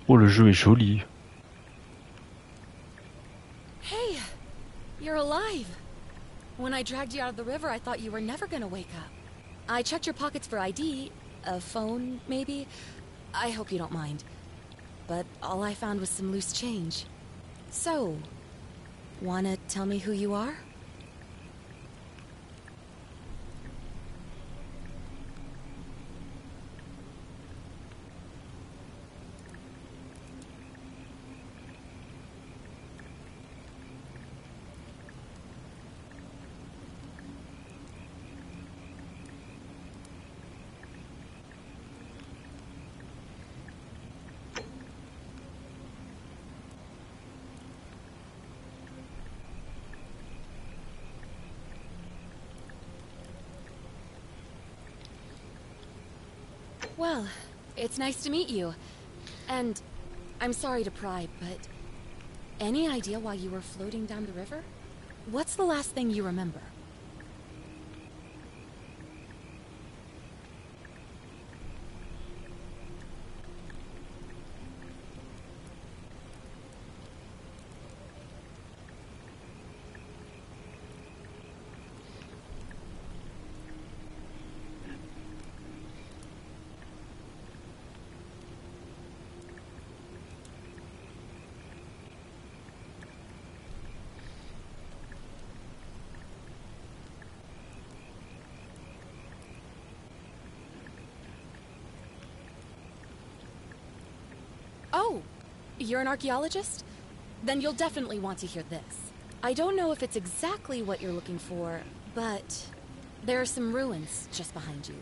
Oh, le jeu est joli. Hey, you're alive. When I dragged you out of the river, I thought you were never gonna wake up. I checked your pockets for ID, a phone, maybe. I hope you don't mind. But all I found was some loose change. So, wanna tell me who you are? Well, it's nice to meet you. And I'm sorry to pry, but any idea why you were floating down the river? What's the last thing you remember? Oh, you're an archaeologist? Then you'll definitely want to hear this. I don't know if it's exactly what you're looking for, but there are some ruins just behind you.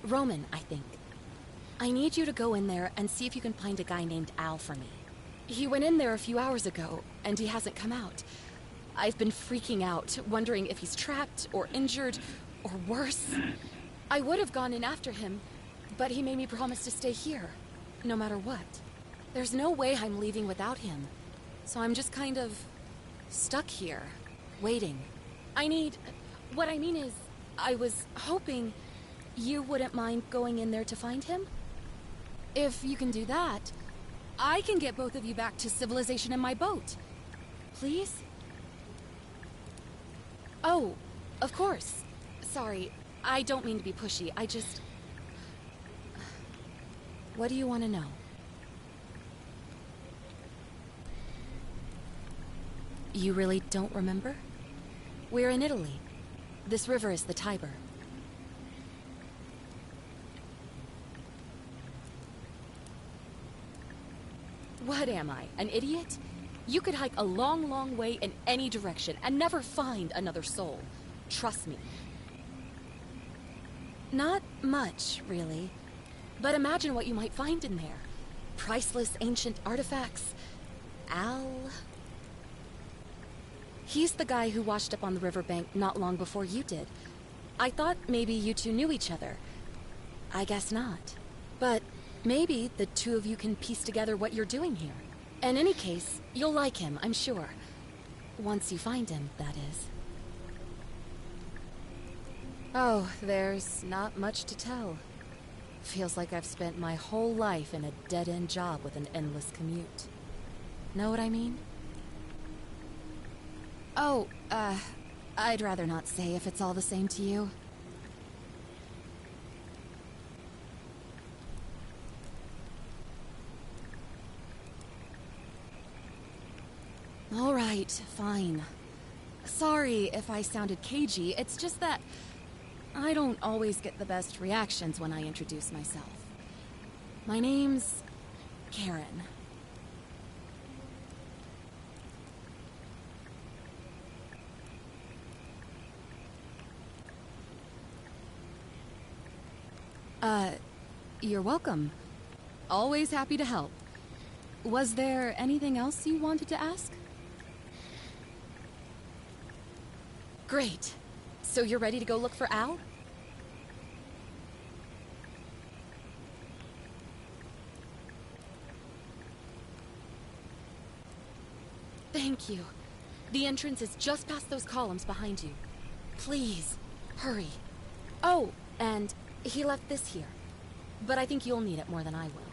Roman, I think. I need you to go in there and see if you can find a guy named Al for me. He went in there a few hours ago, and he hasn't come out. I've been freaking out, wondering if he's trapped or injured, or worse. I would have gone in after him, but he made me promise to stay here, no matter what. There's no way I'm leaving without him, so I'm just kind of stuck here, waiting. What I mean is, I was hoping you wouldn't mind going in there to find him? If you can do that, I can get both of you back to civilization in my boat. Please? Oh, of course. Sorry, I don't mean to be pushy, I just... What do you want to know? You really don't remember? We're in Italy. This river is the Tiber. What am I, an idiot? You could hike a long, long way in any direction and never find another soul. Trust me. Not much, really. But imagine what you might find in there. Priceless ancient artifacts. Al... He's the guy who washed up on the riverbank not long before you did. I thought maybe you two knew each other. I guess not. But maybe the two of you can piece together what you're doing here. In any case, you'll like him, I'm sure. Once you find him, that is. Oh, there's not much to tell. Feels like I've spent my whole life in a dead-end job with an endless commute. Know what I mean? Oh, I'd rather not say if it's all the same to you. All right, fine. Sorry if I sounded cagey, it's just that I don't always get the best reactions when I introduce myself. My name's Karen. You're welcome. Always happy to help. Was there anything else you wanted to ask? Great. So you're ready to go look for Al? Thank you. The entrance is just past those columns behind you. Please, hurry. Oh, and he left this here. But I think you'll need it more than I will.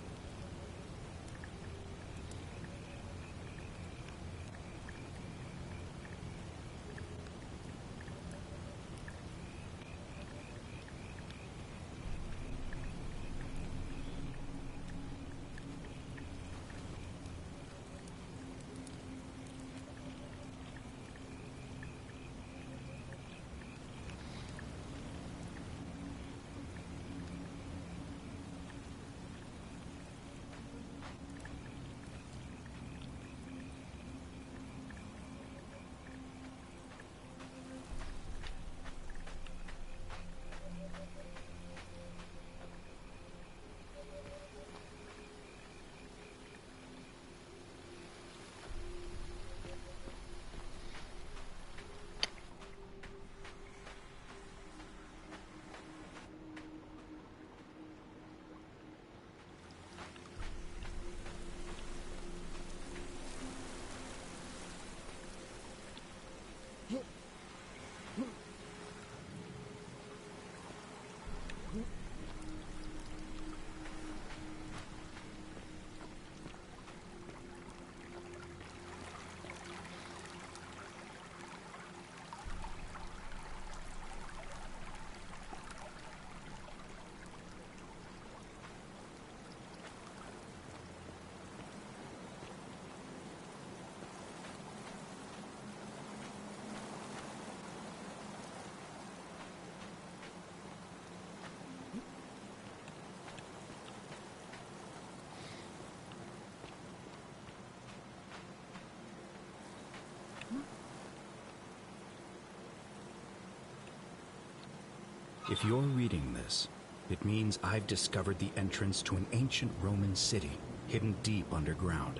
If you're reading this, it means I've discovered the entrance to an ancient Roman city hidden deep underground.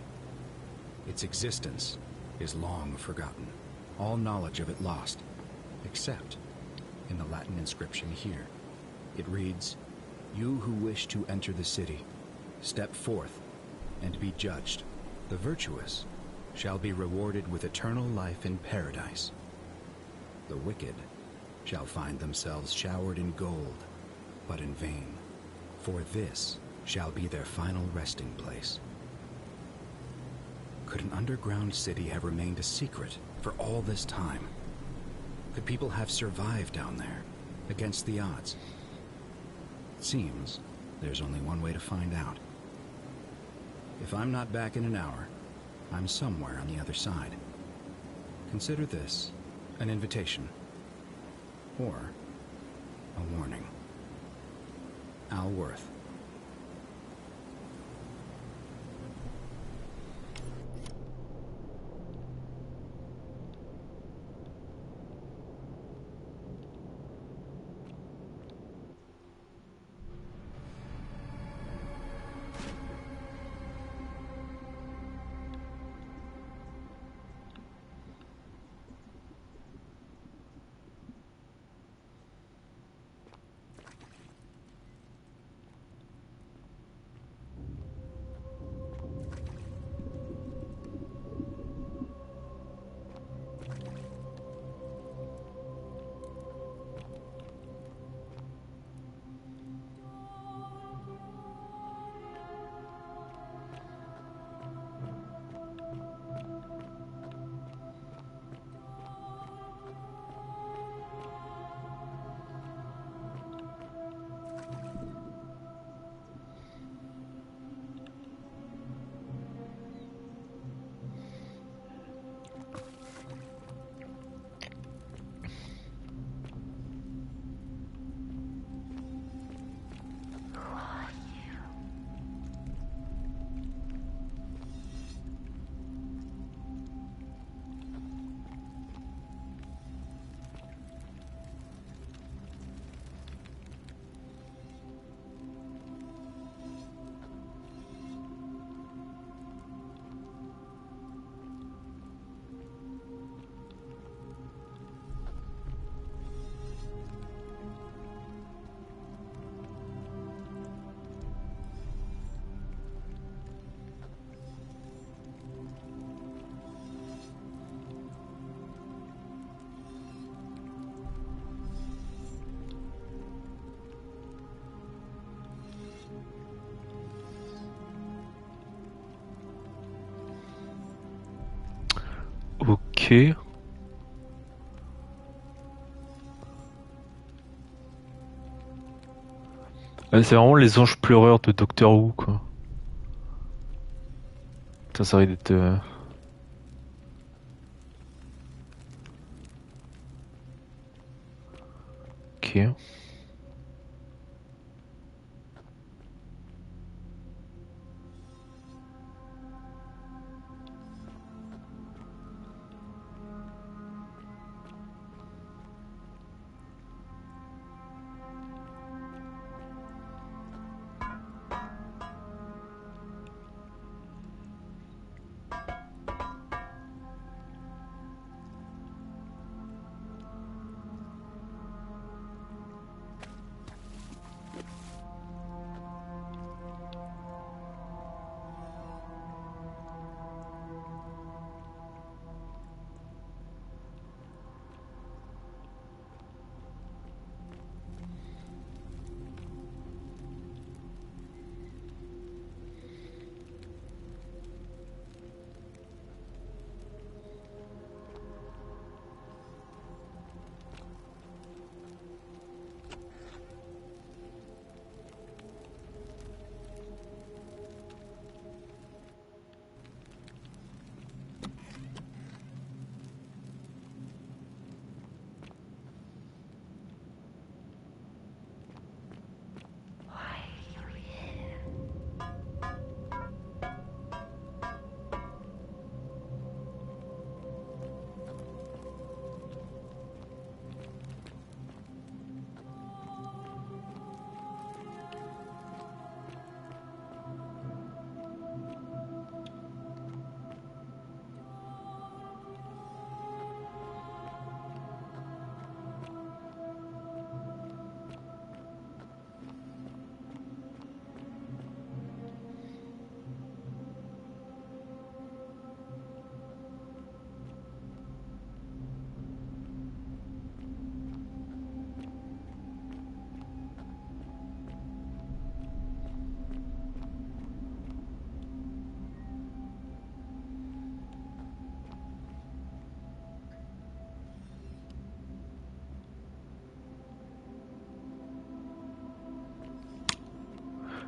Its existence is long forgotten, all knowledge of it lost, except in the Latin inscription here. It reads, "You who wish to enter the city, step forth and be judged. The virtuous shall be rewarded with eternal life in paradise. The wicked shall find themselves showered in gold, but in vain, for this shall be their final resting place." Could an underground city have remained a secret for all this time? Could people have survived down there, against the odds? It seems there's only one way to find out. If I'm not back in an hour, I'm somewhere on the other side. Consider this an invitation, or a warning. Al Worth. Ok. Ouais, c'est vraiment les anges pleureurs de Doctor Who, quoi. Putain, ça risque d'être... Ok.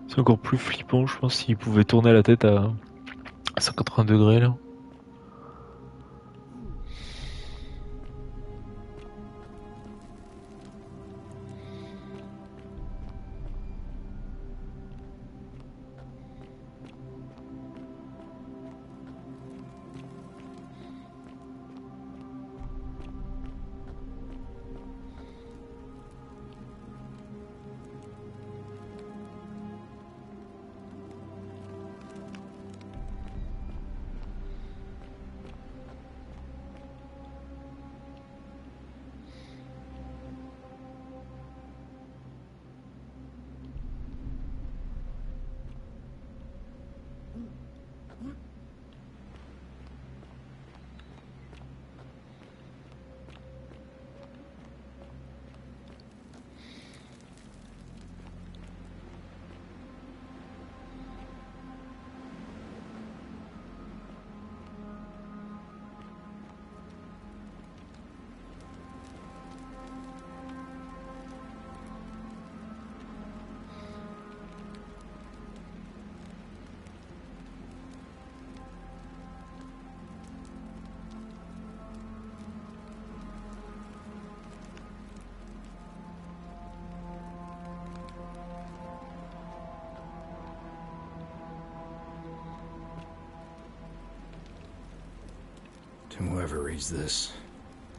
C'est encore plus flippant, je pense, s'il pouvait tourner la tête à 180 degrés là. To whoever reads this,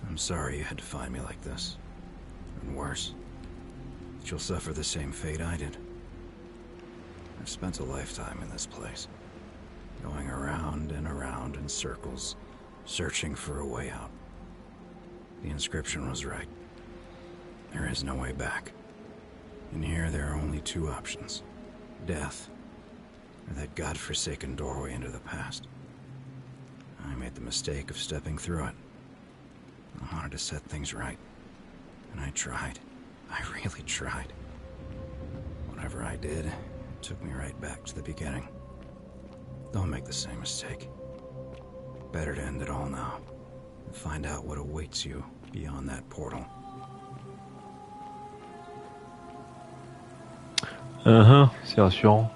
I'm sorry you had to find me like this. And worse, that you'll suffer the same fate I did. I've spent a lifetime in this place, going around and around in circles, searching for a way out. The inscription was right. There is no way back. In here, there are only two options: death, or that godforsaken doorway into the past. I made the mistake of stepping through it. I wanted to set things right. And I tried. I really tried. Whatever I did, it took me right back to the beginning. Don't make the same mistake. Better to end it all now and find out what awaits you beyond that portal. C'est rassurant.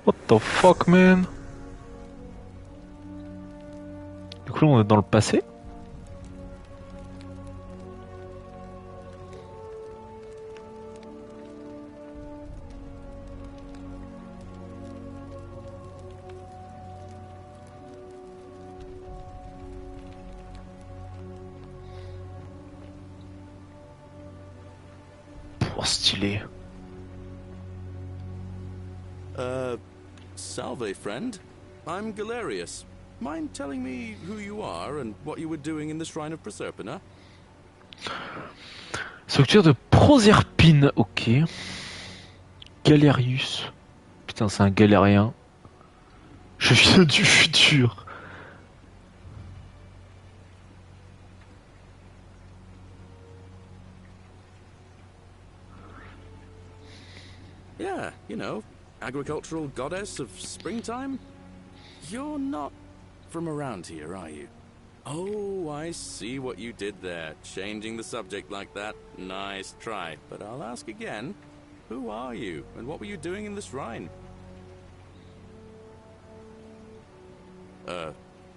What the fuck, man? Du coup, là, on est dans le passé? Pour stylé. Salve, friend. I'm Galerius. Mind telling me who you are and what you were doing in the Shrine of Proserpina? Structure de Proserpine, ok. Galerius. Putain, c'est un galérien. Je viens du futur. Yeah, you know, agricultural goddess of springtime? You're not from around here, are you? Oh, I see what you did there. Changing the subject like that. Nice try. But I'll ask again. Who are you, and what were you doing in the shrine?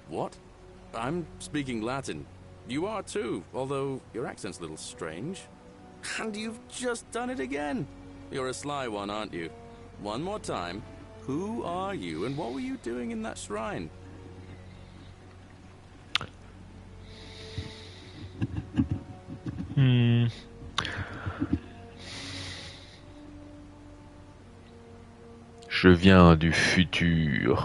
What? I'm speaking Latin. You are too, although your accent's a little strange. And you've just done it again. You're a sly one, aren't you? One more time. Who are you, and what were you doing in that shrine? Je viens du futur.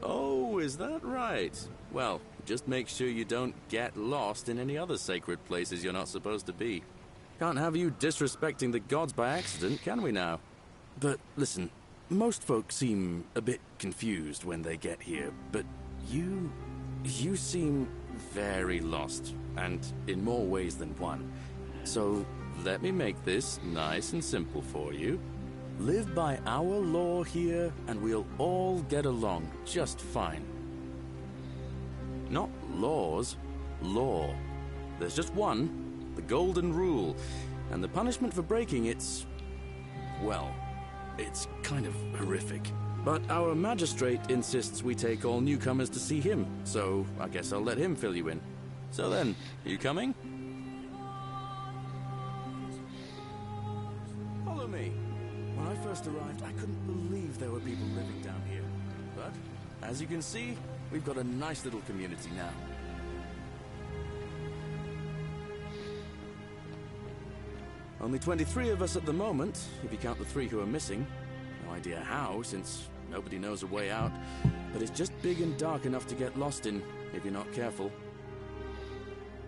Oh, is that right? Well, just make sure you don't get lost in any other sacred places you're not supposed to be. Can't have you disrespecting the gods by accident, can we now? But listen, most folks seem a bit confused when they get here, but you seem very lost, and in more ways than one. So let me make this nice and simple for you. Live by our law here, and we'll all get along just fine. Not laws, law. There's just one, the golden rule, and the punishment for breaking it's, well, it's kind of horrific. But our magistrate insists we take all newcomers to see him, so I guess I'll let him fill you in. So then, you coming? Follow me. When I first arrived, I couldn't believe there were people living down here. But, as you can see, we've got a nice little community now. Only 23 of us at the moment, if you count the 3 who are missing. No idea how, since nobody knows a way out. But it's just big and dark enough to get lost in, if you're not careful.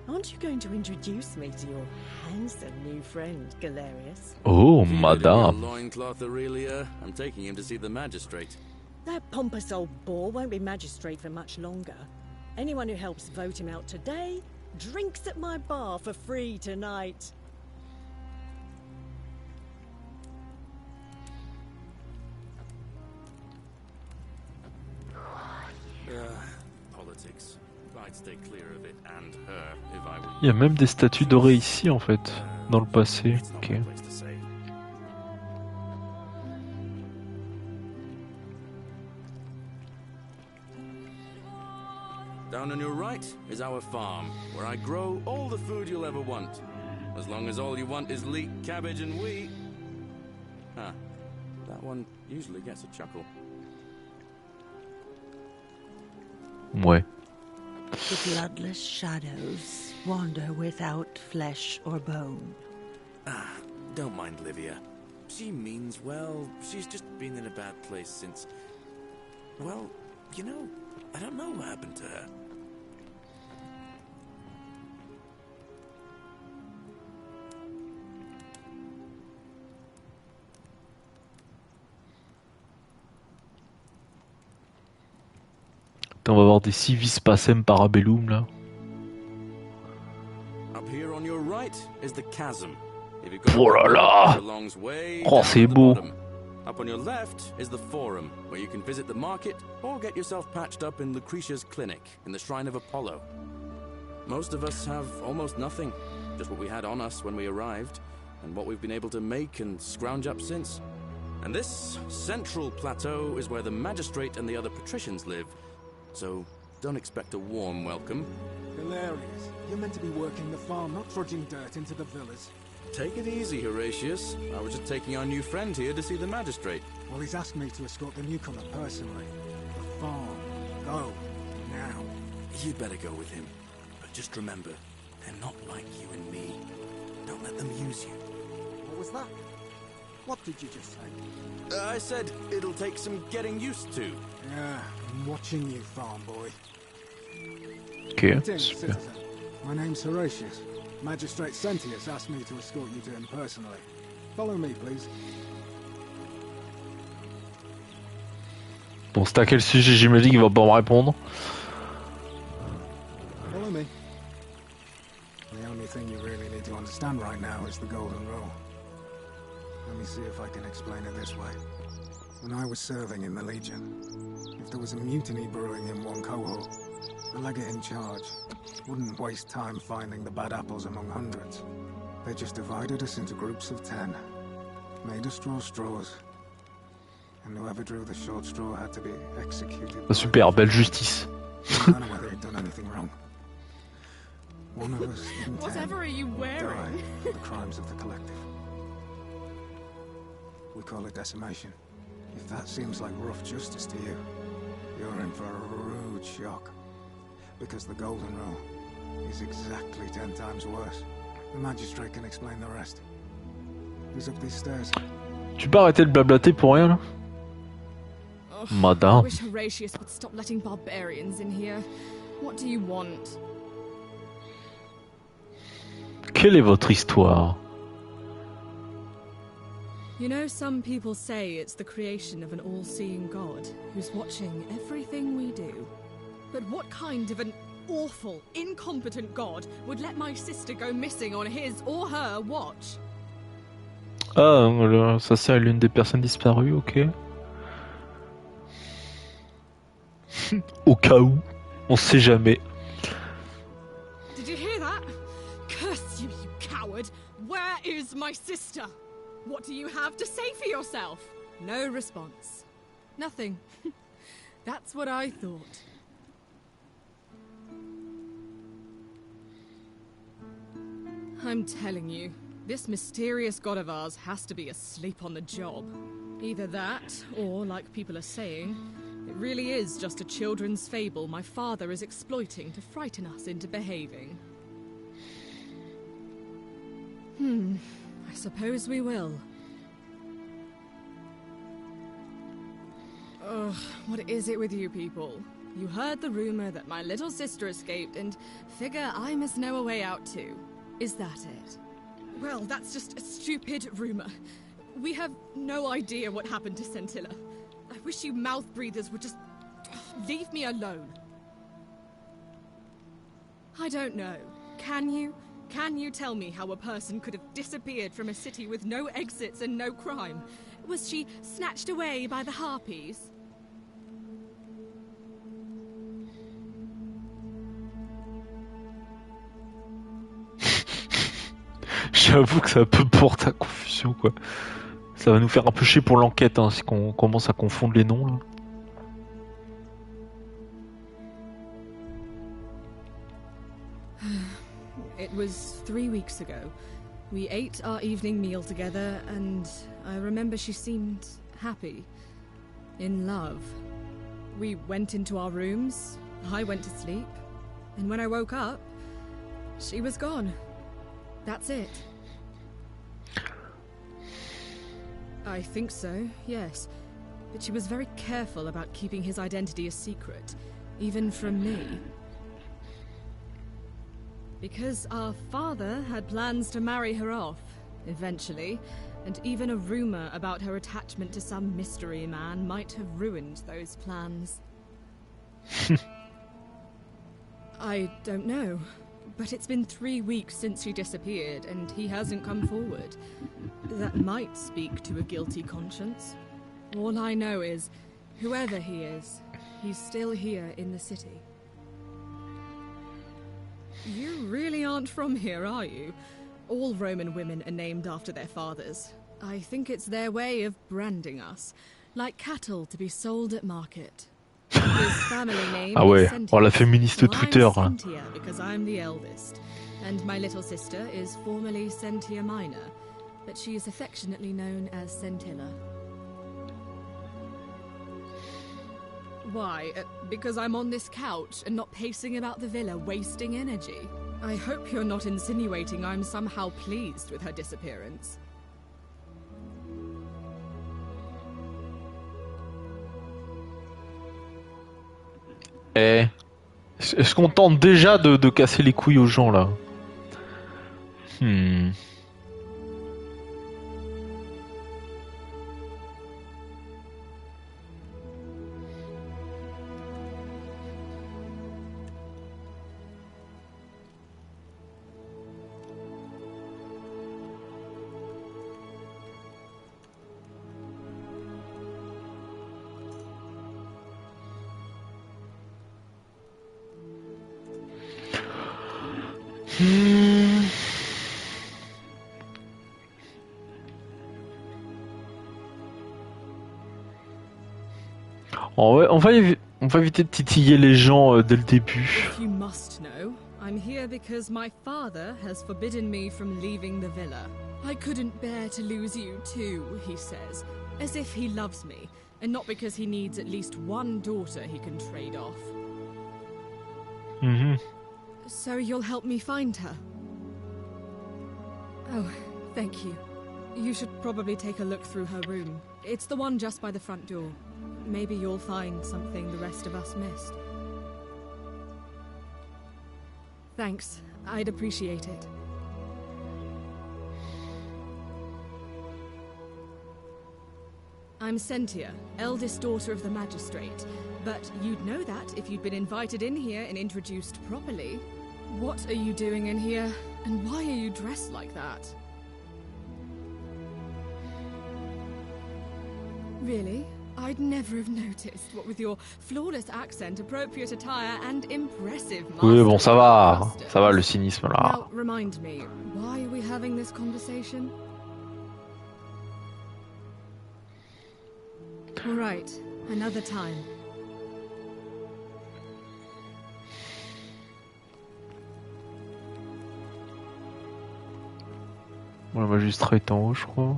Aren't you going to introduce me to your handsome new friend, Galerius? Oh, Keep it in madame. your loincloth, Aurelia. I'm taking him to see the magistrate. That pompous old bore won't be magistrate for much longer. Anyone who helps vote him out today drinks at my bar for free tonight. Politics. I'd stay clear of it and her if I were Il y a même des statues dorées ici en fait, dans le passé. It's not Ok. my place to say. Down on your right is our farm, where I grow all the food you'll ever want. As long as all you want is leek, cabbage, and wheat. Huh. That one usually gets a chuckle. Ouais. The bloodless shadows wander without flesh or bone. Ah, don't mind Livia. She means well. She's just been in a bad place since... Well, you know, I don't know what happened to her. Attends, on va avoir des civis pacem parabellum là. Up here on your right is the chasm. If you've got Oh là là! it belongs way Oh, down c'est at the beau. bottom. Up on your left is the forum, where you can visit the market or get yourself patched up in Lucretia's clinic in the Shrine of Apollo. Most of us have almost nothing, just what we had on us when we arrived, and what we've been able to make and scrounge up since. And this central plateau is where the magistrate and the other patricians live, so don't expect a warm welcome. Hilarious. You're meant to be working the farm, not trudging dirt into the villas. Take it easy, Horatius. I was just taking our new friend here to see the magistrate. Well, he's asked me to escort the newcomer personally. The farm. Go. Now. You'd better go with him. But just remember, they're not like you and me. Don't let them use you. What was that? What did you just say? I said it'll take some getting used to. Yeah, I'm watching you, farm boy. Ok, Greetings, super. citizen. My name's Horatius. Magistrate Sentius asked me to escort you to him personally. Follow me, please. Bon, c'est à quel sujet? J'imagine qu'il va pas me répondre. Follow me. The only thing you really need to understand right now is the golden rule. Let me see if I can explain it this way. When I was serving in the Legion, if there was a mutiny brewing in one cohort, the legate in charge wouldn't waste time finding the bad apples among hundreds. They just divided us into groups of 10, made us draw straws, and whoever drew the short straw had to be executed. Ah, super, belle justice. I don't know whether he'd done anything wrong. One of us in 10 Whatever are you die wearing? for the crimes of the collective. We call it decimation. If that seems like rough justice to you, you're in for a rude shock. Because the Golden Rule is exactly 10 times worse. The magistrate can explain the rest. He's up these stairs. Tu peux arrêter de blablater pour rien là? I Madame. wish Horatius would stop letting barbarians in here. What do you want? Quelle est votre histoire? You know, some people say it's the creation of an all-seeing god who's watching everything we do. But what kind of an awful, incompetent god would let my sister go missing on his or her watch? Ah, ça sert à l'une des personnes disparues, ok. Au cas où, on sait jamais. Did you hear that? Curse you, you coward! Where is my sister? What do you have to say for yourself? No response. Nothing. That's what I thought. I'm telling you, this mysterious god of ours has to be asleep on the job. Either that, or, like people are saying, it really is just a children's fable my father is exploiting to frighten us into behaving. I suppose we will. Ugh, what is it with you people? You heard the rumor that my little sister escaped and figure I must know a way out too. Is that it? Well, that's just a stupid rumor. We have no idea what happened to Scintilla. I wish you mouth breathers would just leave me alone. I don't know. Can you? Can you tell me how a person could have disappeared from a city with no exits and no crime? Was she snatched away by the harpies? J'avoue que ça peut porter à confusion, quoi. Ça va nous faire un peu chier pour l'enquête, hein, si on commence à confondre les noms, là. It was 3 weeks ago. We ate our evening meal together, and I remember she seemed happy. In love. We went into our rooms, I went to sleep, and when I woke up, she was gone. That's it. I think so, yes. But she was very careful about keeping his identity a secret, even from me. Because our father had plans to marry her off, eventually, and even a rumor about her attachment to some mystery man might have ruined those plans. I don't know, but it's been 3 weeks since she disappeared, and he hasn't come forward. That might speak to a guilty conscience. All I know is, whoever he is, he's still here in the city. You really aren't from here, are you? All Roman women are named after their fathers. I think it's their way of branding us, like cattle to be sold at market. His family name Ah ouais, is Sentius. oh la féministe Well, Twitter. I'm Sentia because I'm the eldest, and my little sister is formerly Sentia Minor, but she is affectionately known as Scintilla. Why? Because I'm on this couch and not pacing about the villa, wasting energy. I hope you're not insinuating I'm somehow pleased with her disappearance. Eh, est-ce qu'on tente déjà de casser les couilles aux gens, là? On va On va éviter de titiller les gens dès le début. If you must know, I'm here because my father has forbidden me from leaving the villa. I couldn't bear to lose you too, he says, as if he loves me, and not because he needs at least one daughter he can trade off. So you'll help me find her? Oh, thank you. You should probably take a look through her room. It's the one just by the front door. Maybe you'll find something the rest of us missed. Thanks. I'd appreciate it. I'm Sentia, eldest daughter of the magistrate. But you'd know that if you'd been invited in here and introduced properly. What are you doing in here? And why are you dressed like that? Really? I'd never have noticed, what with your flawless accent, appropriate attire, and impressive mastery. Oui, bon, ça va le cynisme là. Now, remind me, why are we having this conversation? All right, another time. Bon, le magistrat est en haut, je crois.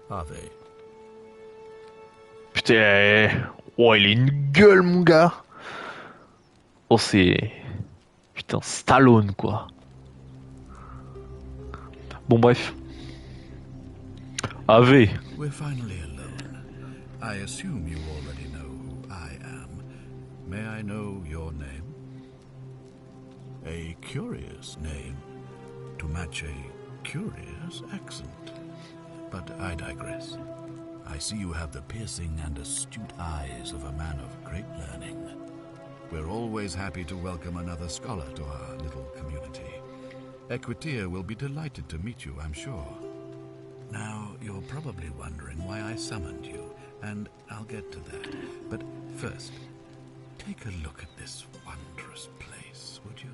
Harvey. Putain, oh, il a une gueule, mon gars. Oh, c'est... Putain, Stallone, quoi. Bon, bref. AV. We're finally alone. I assume you already know who I am. May I know your name? A curious name to match a curious accent. But I digress. I see you have the piercing and astute eyes of a man of great learning. We're always happy to welcome another scholar to our little community. Equitia will be delighted to meet you, I'm sure. Now, you're probably wondering why I summoned you, and I'll get to that. But first, take a look at this wondrous place, would you?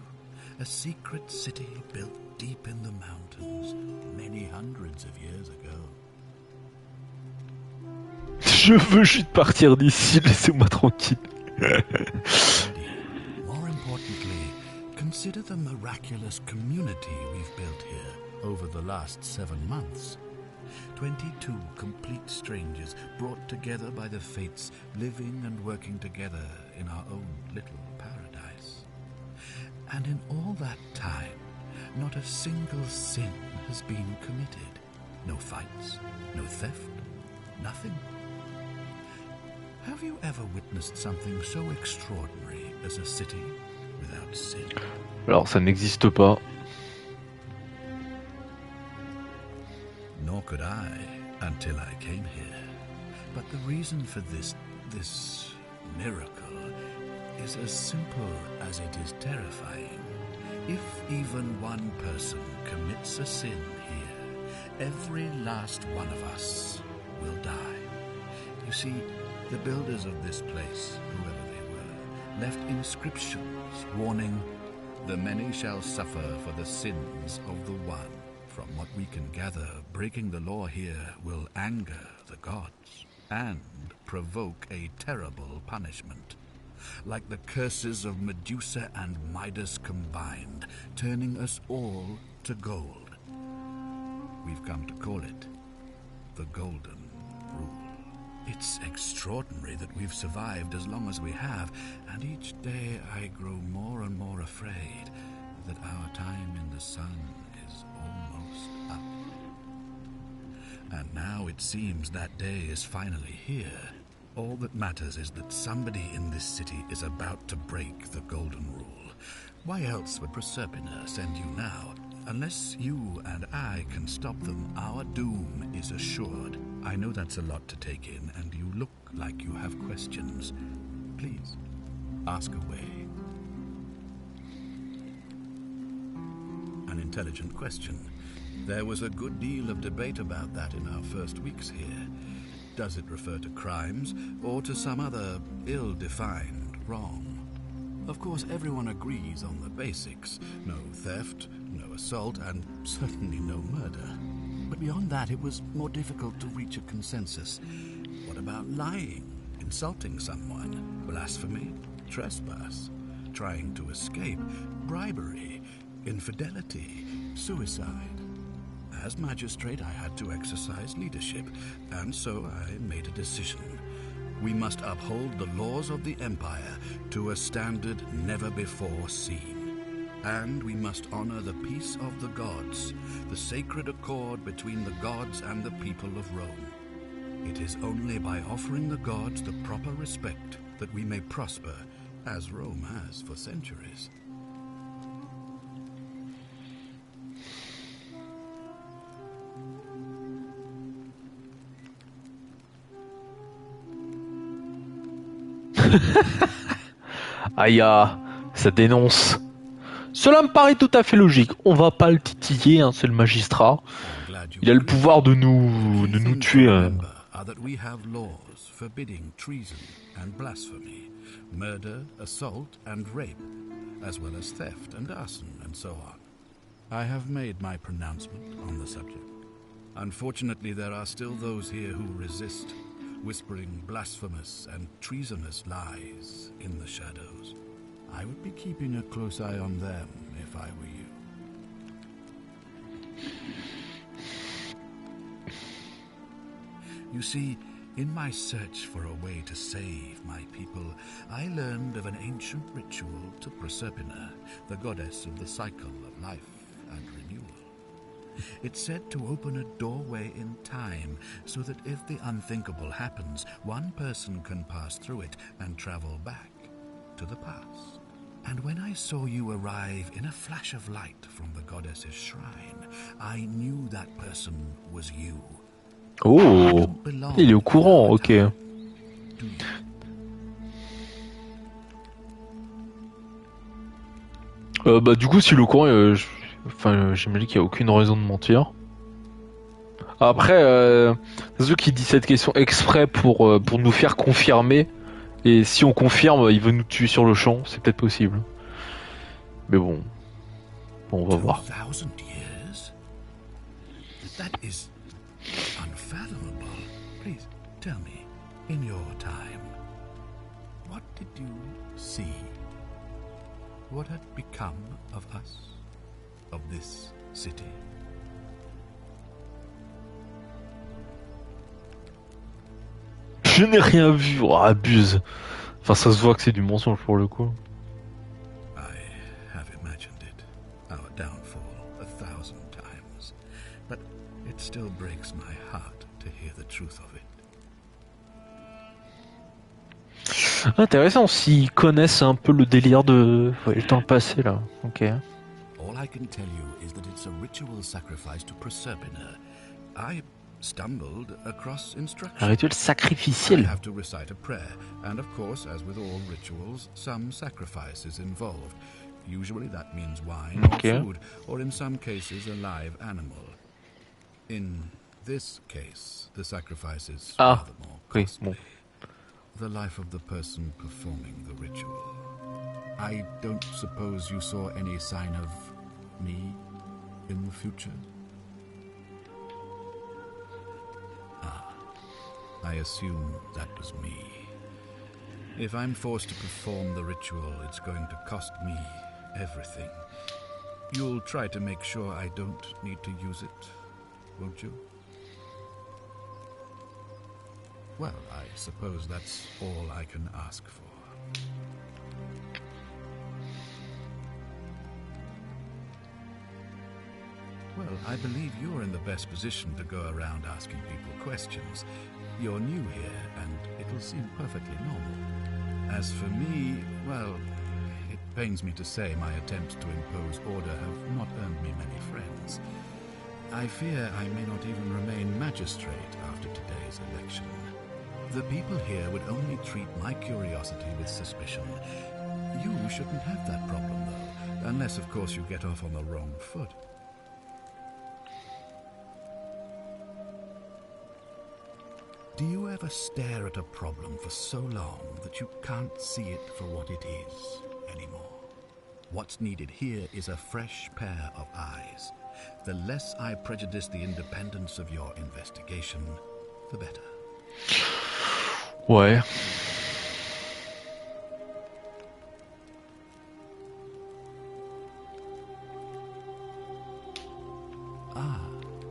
A secret city built deep in the mountains, many hundreds of years ago. Je veux juste partir d'ici, laissez-moi tranquille. More importantly, consider the miraculous community we've built here over the last 7 months. 22 complete strangers brought together by the fates, living and working together in our own little paradise. And in all that time, not a single sin has been committed. No fights, no theft, nothing. Have you ever witnessed something so extraordinary as a city without sin? Alors, ça n'existe pas. Nor could I until I came here. But the reason for this miracle is as simple as it is terrifying. If even one person commits a sin here, every last one of us will die. You see, the builders of this place, whoever they were, left inscriptions warning, "The many shall suffer for the sins of the one." From what we can gather, breaking the law here will anger the gods and provoke a terrible punishment. Like the curses of Medusa and Midas combined, turning us all to gold. We've come to call it the Golden Rule. It's extraordinary that we've survived as long as we have, and each day I grow more and more afraid that our time in the sun is almost up. And now it seems that day is finally here. All that matters is that somebody in this city is about to break the Golden Rule. Why else would Proserpina send you now? Unless you and I can stop them, our doom is assured. I know that's a lot to take in, and you look like you have questions. Please, ask away. An intelligent question. There was a good deal of debate about that in our first weeks here. Does it refer to crimes or to some other ill-defined wrong? Of course, everyone agrees on the basics. No theft, no assault, and certainly no murder. But beyond that, it was more difficult to reach a consensus. What about lying, insulting someone, blasphemy, trespass, trying to escape, bribery, infidelity, suicide? As magistrate, I had to exercise leadership, and so I made a decision. We must uphold the laws of the Empire to a standard never before seen. And we must honor the peace of the gods, the sacred accord between the gods and the people of Rome. It is only by offering the gods the proper respect that we may prosper, as Rome has for centuries. Aïe, ça dénonce. Cela me paraît tout à fait logique. On va pas le titiller, hein, c'est le magistrat. Il a le pouvoir de nous tuer. That we have laws forbidding treason and blasphemy, murder, assault, and rape, as well as theft and arson, and so on. I have made my pronouncement on the subject. Unfortunately, there are still those here who resist, whispering blasphemous and treasonous lies in the shadows. I would be keeping a close eye on them if I were you. You see, in my search for a way to save my people, I learned of an ancient ritual to Proserpina, the goddess of the cycle of life and renewal. It's said to open a doorway in time, so that if the unthinkable happens, one person can pass through it and travel back to the past. And when I saw you arrive in a flash of light from the goddess's shrine, I knew that person was you. Oh, il est au courant, ok. Bah du coup, s'il est au courant, j'imagine qu'il n'y a aucune raison de mentir. Après, c'est sûr qu'il dit cette question exprès pour nous faire confirmer. Et si on confirme, il veut nous tuer sur le champ, c'est peut-être possible. Mais bon, on va voir. Unfathomable. Please tell me, in your time, what did you see? What had become of us, of this city? Je n'ai rien vu, oh, abuse. Enfin, ça se voit que c'est du mensonge pour le coup. I have imagined it, our downfall, 1,000 times, but it still breaks my heart to hear the truth of it. Intéressant, s'ils connaissent un peu le délire de dans le passé là. Ok. All I can tell you is that it's a ritual sacrifice to Proserpina. I stumbled across instructions. Un rituel sacrificiel. I have to recite a prayer, and of course, as with all rituals, some sacrifice is involved. Usually that means wine or food, or in some cases a live animal. In this case, the sacrifice is rather more costly. The life of the person performing the ritual. I don't suppose you saw any sign of me in the future? I assume that was me. If I'm forced to perform the ritual, it's going to cost me everything. You'll try to make sure I don't need to use it, won't you? Well, I suppose that's all I can ask for. Well, I believe you're in the best position to go around asking people questions. You're new here, and it'll seem perfectly normal. As for me, well, it pains me to say my attempts to impose order have not earned me many friends. I fear I may not even remain magistrate after today's election. The people here would only treat my curiosity with suspicion. You shouldn't have that problem, though, unless, of course, you get off on the wrong foot. Do ever stare at a problem for so long that you can't see it for what it is? anymore. What's needed here is a fresh pair of eyes. The less I prejudice the independence of your investigation, the better. Ouais.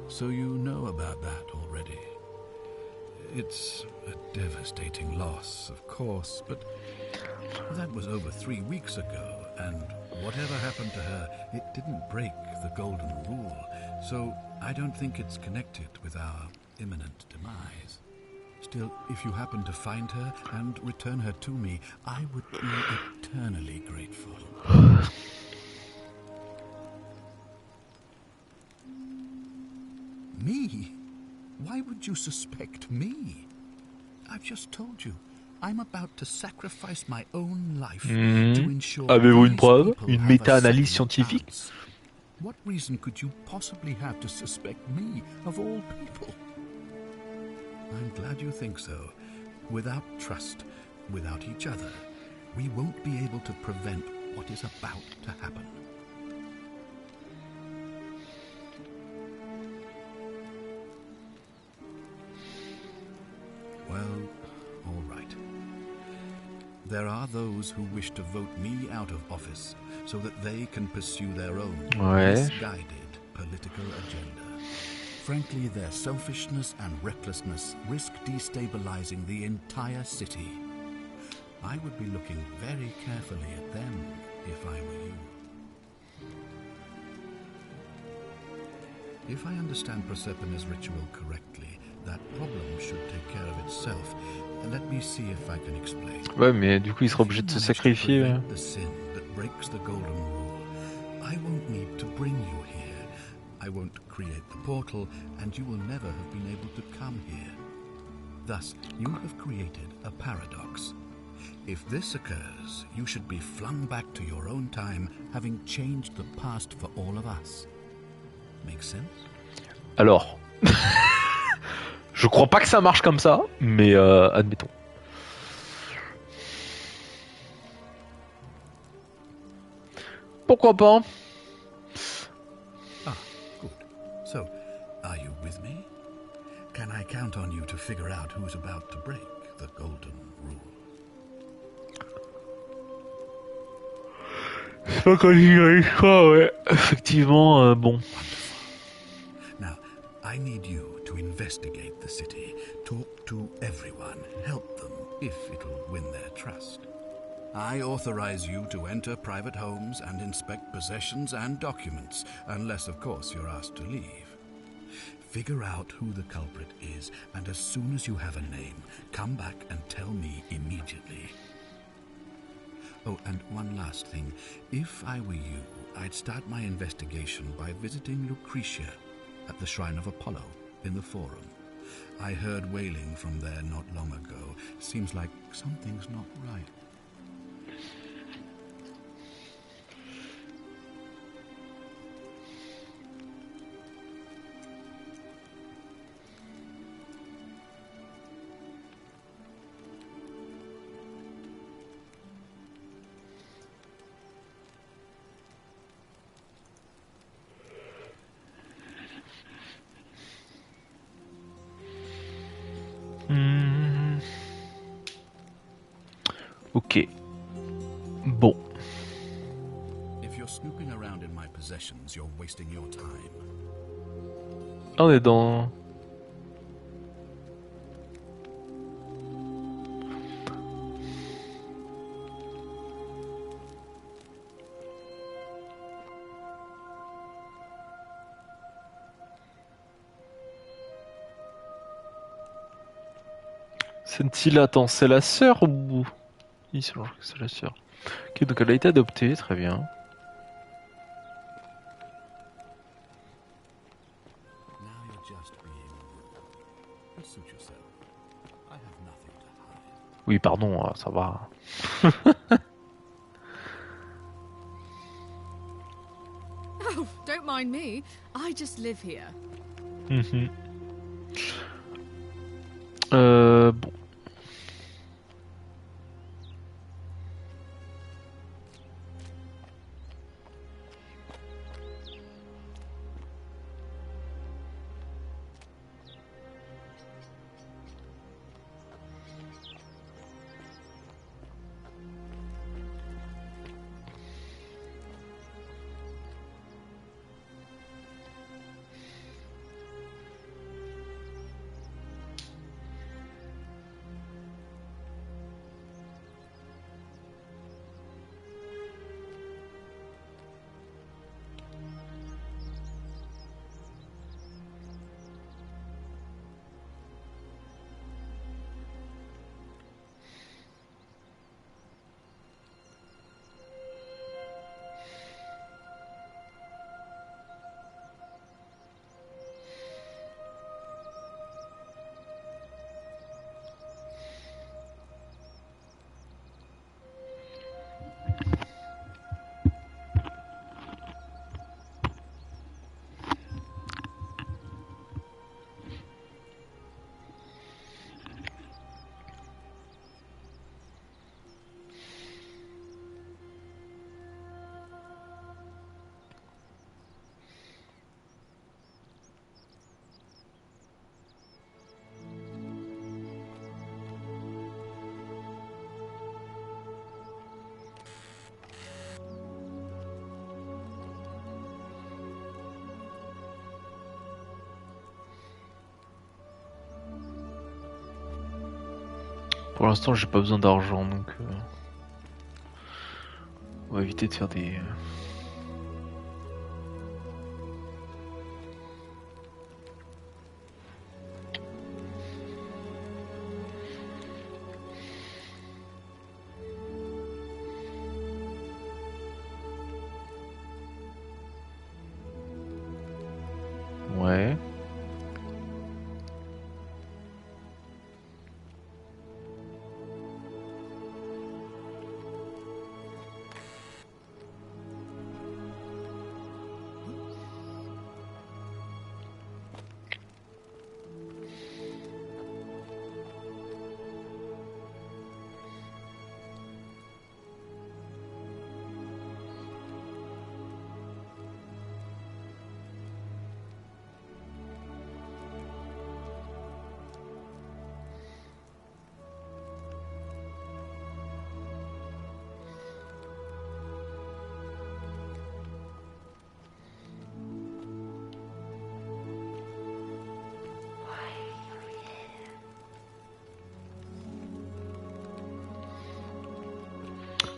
So you know about that already. It's a devastating loss, of course, but that was over 3 weeks ago, and whatever happened to her, it didn't break the golden rule, so I don't think it's connected with our imminent demise. Still, if you happen to find her and return her to me, I would be eternally grateful. Me? Why would you suspect me? I've just told you, I'm about to sacrifice my own life to ensure Avez-vous une these preuve? people Une have a méta-analyse second scientifique? chance. What reason could you possibly have to suspect me, of all people? I'm glad you think so. Without trust, without each other, we won't be able to prevent what is about to happen. Well, all right. There are those who wish to vote me out of office so that they can pursue their own misguided political agenda. Frankly, their selfishness and recklessness risk destabilizing the entire city. I would be looking very carefully at them if I were you. If I understand Prosperna's ritual correctly, that problem should take care of itself. Let me see if I can explain. Ouais, mais du coup, il sera obligé de se sacrifier. The sin that breaks the golden rule. I won't need to bring you here. I won't create the portal, and you will never have been able to come here. Thus, you have created a paradox. If this occurs, you should be flung back to your own time, having changed the past for all of us. Make sense? Alors, je crois pas que ça marche comme ça, mais admettons. Pourquoi pas? Ah, good. So, are you with me? Can I count on you to figure out who's about to break the golden rule? C'est pas quand j'y arrive pas, ouais. Effectivement, bon. Now, I need you to investigate the city, talk to everyone, help them if it'll win their trust. I authorize you to enter private homes and inspect possessions and documents, unless, of course, you're asked to leave. Figure out who the culprit is, and as soon as you have a name, come back and tell me immediately. Oh, and one last thing. If I were you, I'd start my investigation by visiting Lucretia at the Shrine of Apollo in the Forum. I heard wailing from there not long ago. Seems like something's not right. Ok. Bon. If you're snooping around in my possessions, you're wasting your time. On est dans... Scintilla, attends, c'est la sœur ou... Oui, c'est la sœur. Ok, donc elle a été adoptée, très bien. Now you're just being rude. Suit yourself. I have nothing to hide. Oui, pardon, ça va. Oh, don't mind me. I just live here. Bon. Pour l'instant, j'ai pas besoin d'argent, donc on va éviter de faire des. Ouais.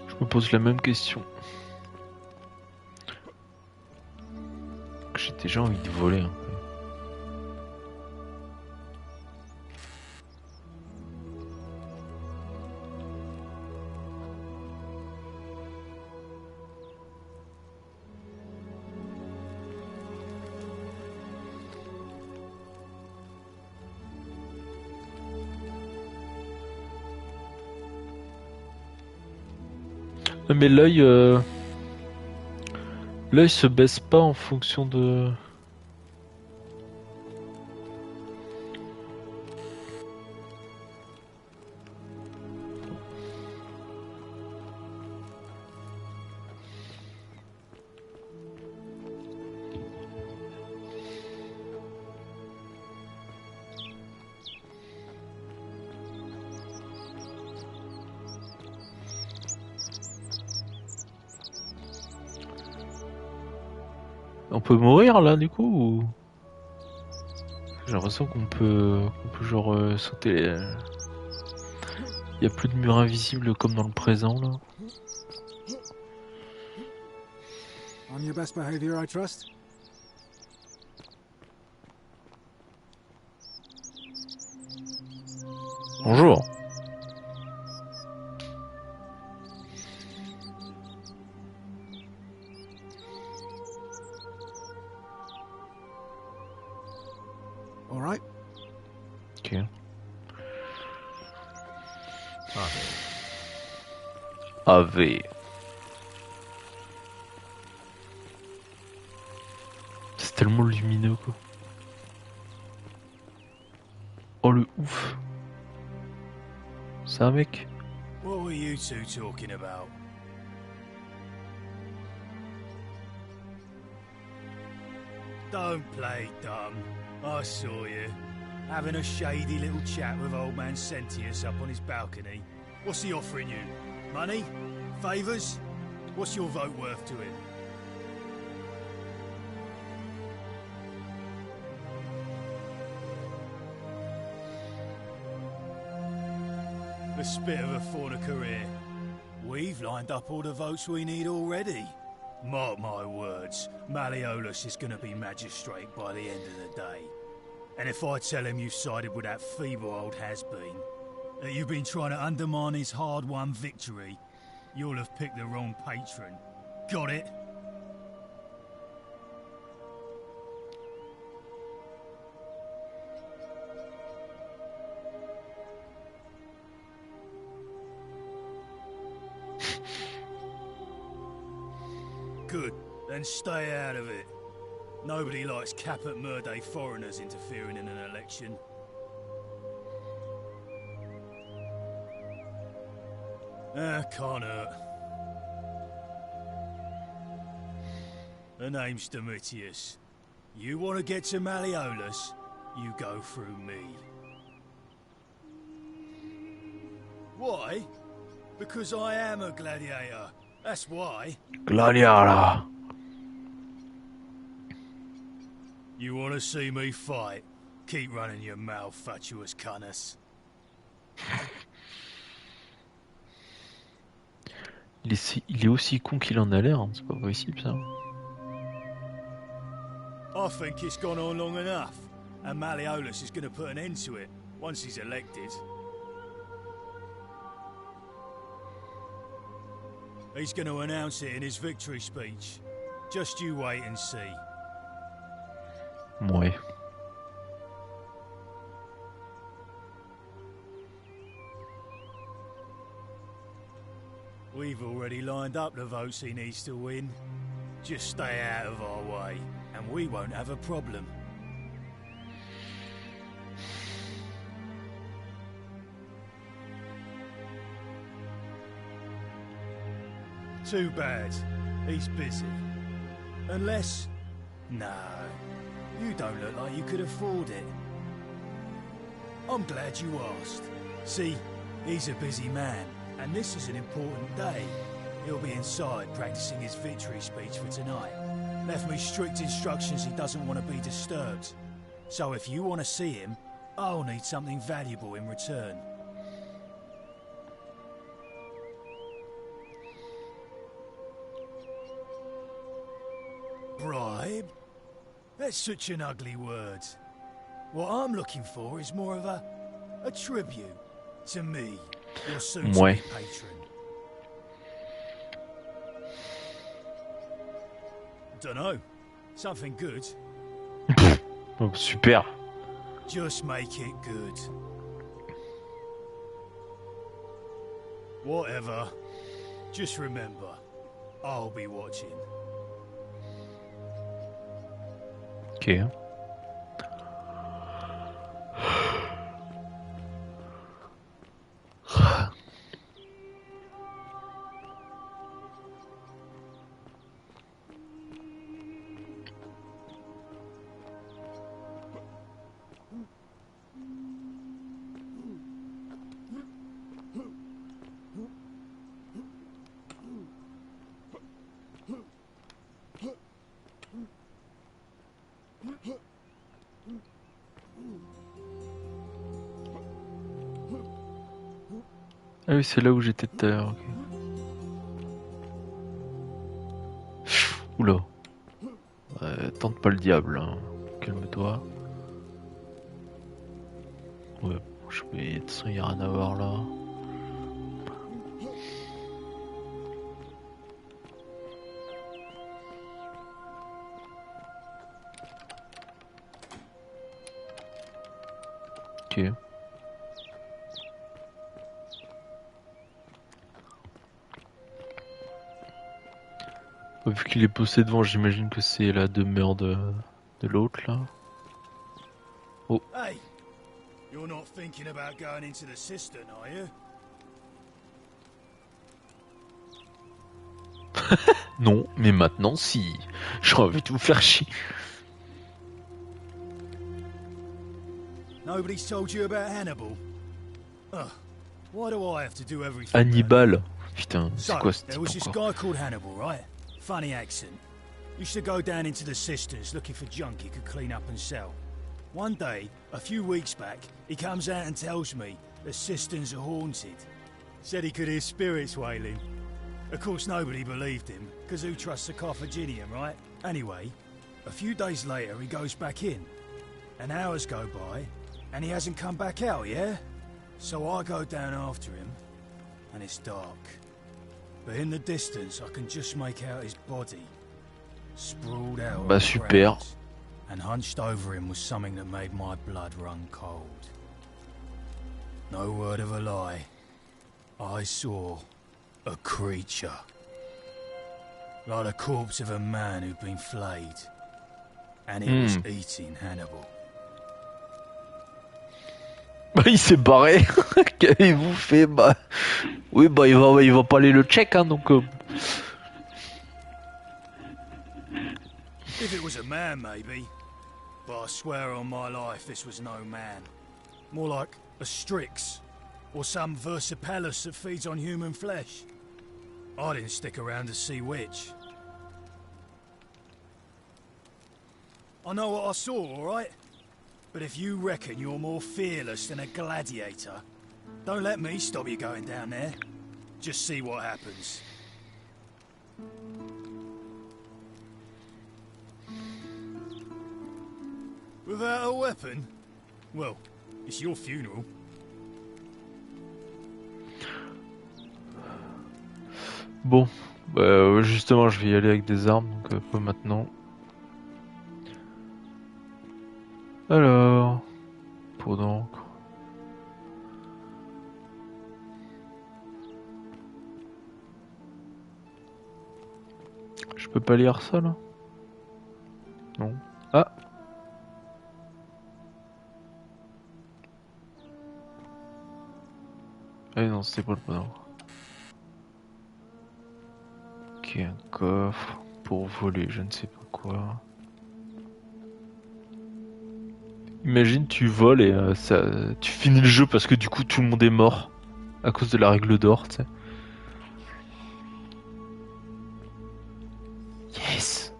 Je me pose la même question. J'ai déjà envie de voler un peu. Mais l'œil se baisse pas en fonction de. On peut mourir là du coup ou... J'ai l'impression qu'on peut genre sauter. Y a plus de mur invisible comme dans le présent là. On your best behavior, I trust? Bonjour. All right. Ok. AV. C'est tellement lumineux quoi. Oh le ouf. C'est un mec. What were you two talking about? Don't play dumb. I saw you. Having a shady little chat with old man Sentius up on his balcony. What's he offering you? Money? Favours? What's your vote worth to him? A spit of a fauna career. We've lined up all the votes we need already. Mark my words, Malleolus is going to be magistrate by the end of the day. And if I tell him you sided with that feeble old has-been, that you've been trying to undermine his hard-won victory, you'll have picked the wrong patron. Got it? Good, then stay out of it. Nobody likes Caput Murday foreigners interfering in an election. Can't hurt. The name's Domitius. You want to get to Malleolus, you go through me. Why? Because I am a gladiator. That's why. Gladiator. You want to see me fight? Keep running your mouth, fatuous cunnis. Il est aussi con qu'il en a l'air, hein. C'est pas possible ça. I think it's gone on long enough, and Malleolus is going to put an end to it once he's elected. He's going to announce it in his victory speech. Just you wait and see. Ouais. We've already lined up the votes he needs to win. Just stay out of our way, and we won't have a problem. Too bad. He's busy. Unless... No. You don't look like you could afford it. I'm glad you asked. See, he's a busy man, and this is an important day. He'll be inside practicing his victory speech for tonight. Left me strict instructions he doesn't want to be disturbed. So if you want to see him, I'll need something valuable in return. Bribe? That's such an ugly word. What I'm looking for is more of a tribute to me, your soon-to-be patron. Dunno. Something good. Oh, super. Just make it good. Whatever. Just remember, I'll be watching. Ok. Ah oui, c'est là où j'étais tout à l'heure. Okay. Oula. Tente pas le diable. Hein. Calme-toi. Ouais, je vais... De toute façon, il n'y a rien à voir là. Ok. Vu qu'il est posé devant, j'imagine que c'est la demeure de l'autre là. Oh. Hey, you're not thinking about going into the cistern, are you? Non, mais maintenant si. J'ai envie de vous faire chier. Nobody's told you about Hannibal. Ugh, why do I have to do everything? Hannibal. Putain, c'est quoi ce there was type this encore? guy called Hannibal, right? Funny accent. Used to go down into the cisterns looking for junk he could clean up and sell. One day, a few weeks back, he comes out and tells me the cisterns are haunted. Said he could hear spirits wailing. Of course, nobody believed him, because who trusts a Carthaginian, right? Anyway, a few days later, he goes back in. And hours go by, and he hasn't come back out, yeah? So I go down after him, and it's dark. But in the distance, I can just make out his body, sprawled out on the super. ground. And hunched over him was something that made my blood run cold. No word of a lie. I saw a creature. Like the corpse of a man who'd been flayed. And he was eating Hannibal. Bah, il s'est barré. Qu'avez-vous fait? Bah, oui, bah, il va pas aller le check, hein, donc. If it was a man, maybe. But I swear on my life this was no man. More like a Strix. Or some Versipelus that feeds on human flesh. I didn't stick around to see which. I know what I saw, alright? But if you reckon you're more fearless than a gladiator, don't let me stop you going down there. Just see what happens. Without a weapon? Well, it's your funeral. Bon, bah, justement, je vais y aller avec des armes, donc pas maintenant. Alors, pour d'encre. Je peux pas lire ça là? Non. Ah! Ah non, c'était pas le bon ordre. Ok, un coffre pour voler, je ne sais pas quoi. Imagine tu voles et tu finis le jeu parce que du coup tout le monde est mort à cause de la règle d'or, tu sais. Yes.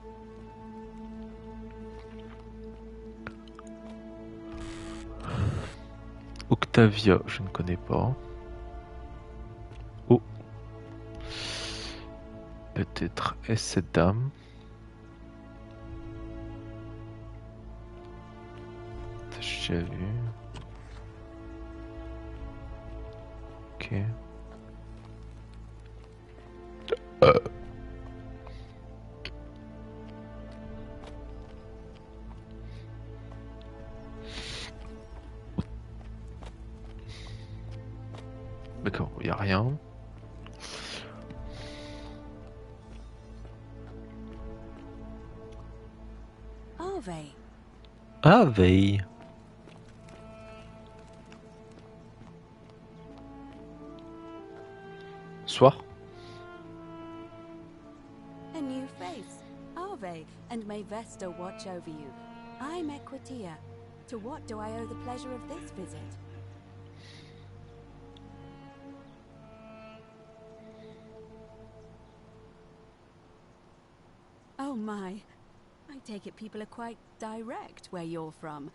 Octavia, je ne connais pas. Oh. Peut-être est-ce cette dame? Ça, j'ai déjà vu. Ok. D'accord, il n'y a rien. Ave. Ah, veille. Soir. A new face. Ave, and may Vesta watch over you. I'm Equitia. To what do I owe the pleasure of this visit? Oh my. I take it people are quite direct where you're from.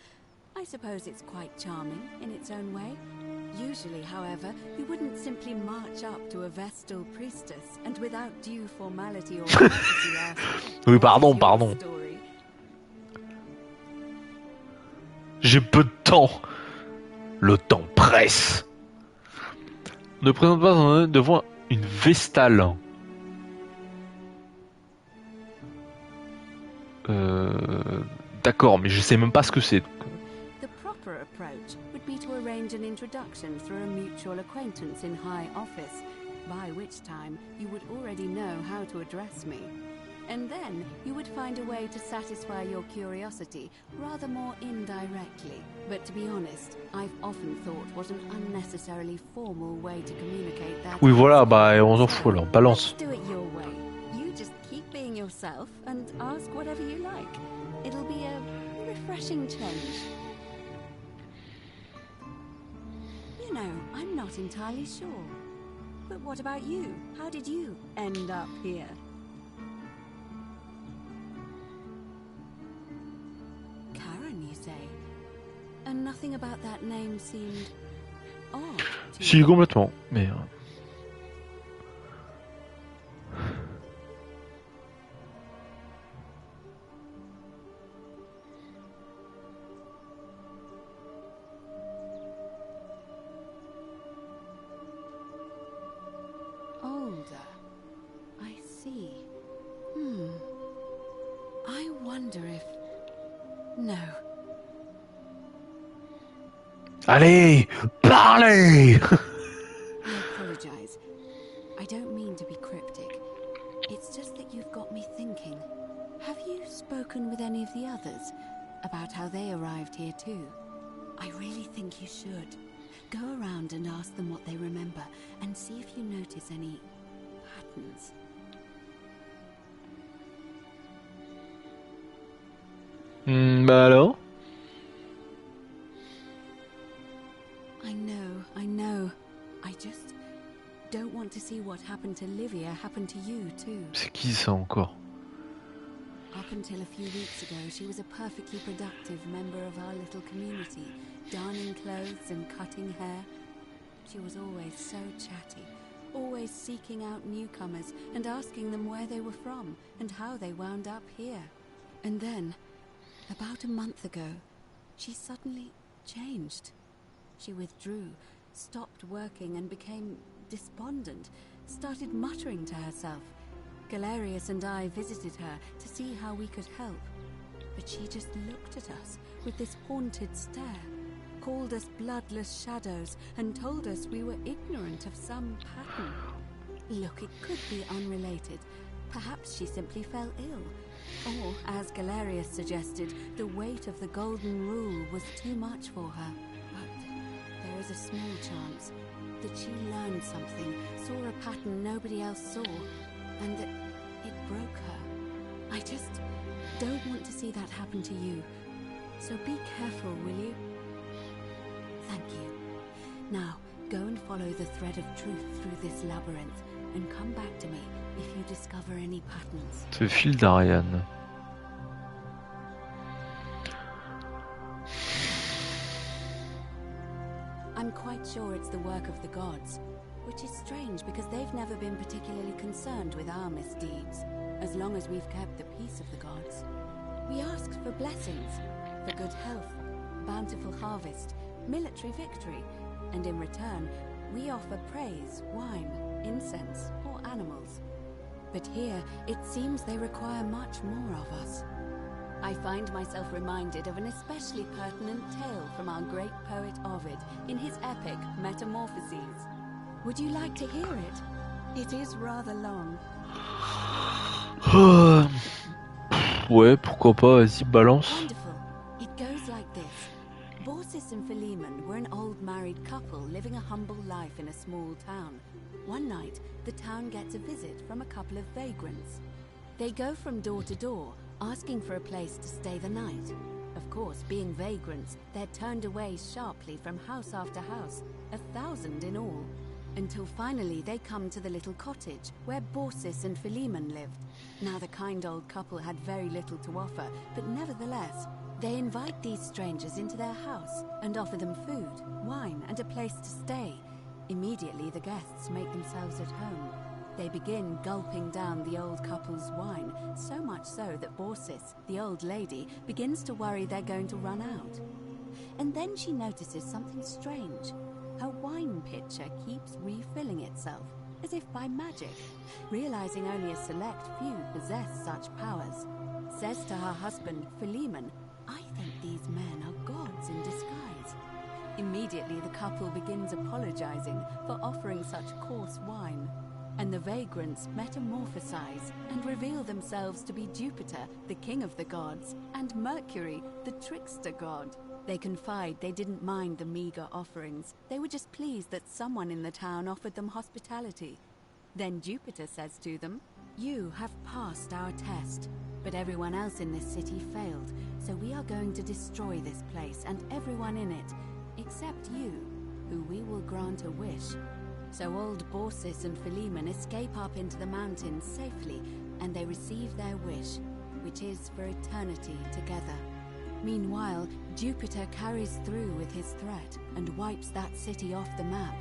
I suppose it's quite charming in its own way. Usually, however, you wouldn't simply march up to a Vestal priestess and without due formality or courtesy ask, Oui, "What is your pardon. story?" J'ai peu de temps. Le temps presse. Ne présente pas son honneur devant une vestale. D'accord, mais je sais même pas ce que c'est. The proper approach would be to arrange an introduction through a mutual acquaintance in high office, by which time you would already know how to address me. And then you would find a way to satisfy your curiosity rather more indirectly. But to be honest, I've often thought what an unnecessarily formal way to communicate that. Oui, voilà, bah on s'en fout alors, balance. Let's do it your way. You just keep being yourself and ask whatever you like. It'll be a refreshing change. You know, I'm not entirely sure. But what about you? How did you end up here? Karen, you say? And nothing about that name seemed odd to Si, you. complètement, mais... Older. I see. I wonder if... No. Allez, parlez. I apologize. I don't mean to be cryptic. It's just that you've got me thinking. Have you spoken with any of the others about how they arrived here too? I really think you should. Go around and ask them what they remember and see if you notice any patterns. Bah alors? I know. I just don't want to see what happened to Livia happen to you too. C'est qui ça encore? Up until a few weeks ago, she was a perfectly productive member of our little community, darning clothes and cutting hair. She was always so chatty, always seeking out newcomers and asking them where they were from and how they wound up here. And then, about a month ago, she suddenly changed. She withdrew, stopped working and became despondent, started muttering to herself. Galerius and I visited her to see how we could help. But she just looked at us with this haunted stare, called us bloodless shadows, and told us we were ignorant of some pattern. Look, it could be unrelated. Perhaps she simply fell ill. Or, as Galerius suggested, the weight of the Golden Rule was too much for her. But there is a small chance that she learned something, saw a pattern nobody else saw, and that it broke her. I just don't want to see that happen to you. So be careful, will you? Thank you. Now, go and follow the thread of truth through this labyrinth, and come back to me if you discover any patterns. Ce fil d'Ariane. I'm quite sure it's the work of the gods, which is strange because they've never been particularly concerned with our misdeeds, as long as we've kept the peace of the gods. We asked for blessings, for good health, bountiful harvest, military victory, and in return, we offer praise, wine, incense, or animals. But here, it seems they require much more of us. I find myself reminded of an especially pertinent tale from our great poet Ovid in his epic Metamorphoses. Would you like to hear it? It is rather long. Ouais, pourquoi pas, vas-y, balance. Wonderful. It goes like this. Baucis and Philemon were an old married couple living a humble life in a small town. One night, the town gets a visit from a couple of vagrants. They go from door to door, asking for a place to stay the night. Of course, being vagrants, they're turned away sharply from house after house, 1,000 in all, until finally they come to the little cottage where Baucis and Philemon lived. Now the kind old couple had very little to offer, but nevertheless, they invite these strangers into their house and offer them food, wine, and a place to stay. Immediately the guests make themselves at home. They begin gulping down the old couple's wine, so much so that Baucis, the old lady, begins to worry they're going to run out. And then she notices something strange. Her wine pitcher keeps refilling itself, as if by magic. Realizing only a select few possess such powers, says to her husband, Philemon, "I think these men are gods in disguise." Immediately the couple begins apologizing for offering such coarse wine, and the vagrants metamorphosize and reveal themselves to be Jupiter, the king of the gods, and Mercury, the trickster god. They confide they didn't mind the meager offerings. They were just pleased that someone in the town offered them hospitality. Then Jupiter says to them, "You have passed our test, but everyone else in this city failed, so we are going to destroy this place and everyone in it, except you, who we will grant a wish." So old Baucis and Philemon escape up into the mountains safely, and they receive their wish, which is for eternity together. Meanwhile, Jupiter carries through with his threat and wipes that city off the map.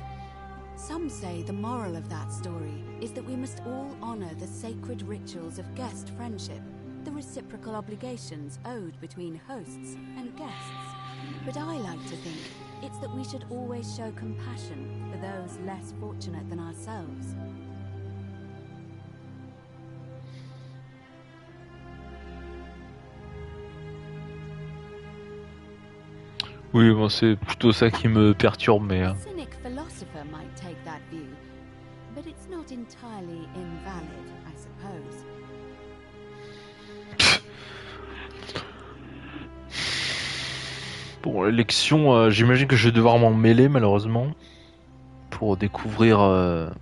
Some say the moral of that story is that we must all honor the sacred rituals of guest friendship, the reciprocal obligations owed between hosts and guests. But I like to think it's that we should always show compassion for those less fortunate than ourselves. Oui, bon, c'est plutôt ça qui me perturbe, mais... A cynic philosopher might take that view, but it's not entirely invalid, I suppose. Bon, l'élection, j'imagine que je vais devoir m'en mêler, malheureusement, pour découvrir...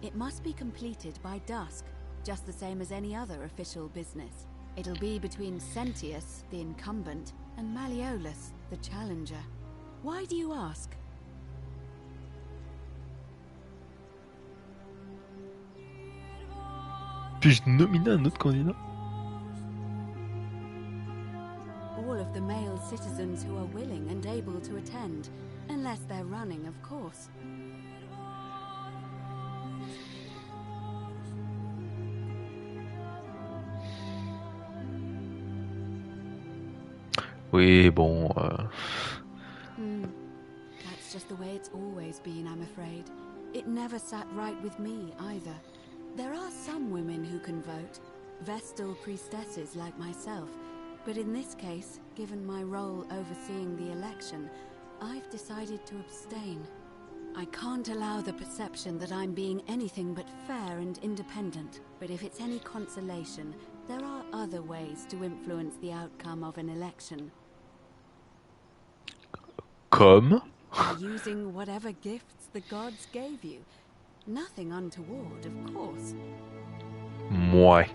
It must be completed by dusk, just the same as any other official business. It'll be between Sentius, the incumbent, and Malleolus, the challenger. Why do you ask? Puis-je nominer un autre candidat? All of the male citizens who are willing and able to attend, unless they're running, of course. Oui, bon. That's just the way it's always been, I'm afraid. It never sat right with me, either. There are some women who can vote, Vestal priestesses like myself, but in this case, given my role overseeing the election, I've decided to abstain. I can't allow the perception that I'm being anything but fair and independent, but if it's any consolation, there are other ways to influence the outcome of an election. Comme? By using whatever gifts the gods gave you. Nothing untoward, of course. Mouais.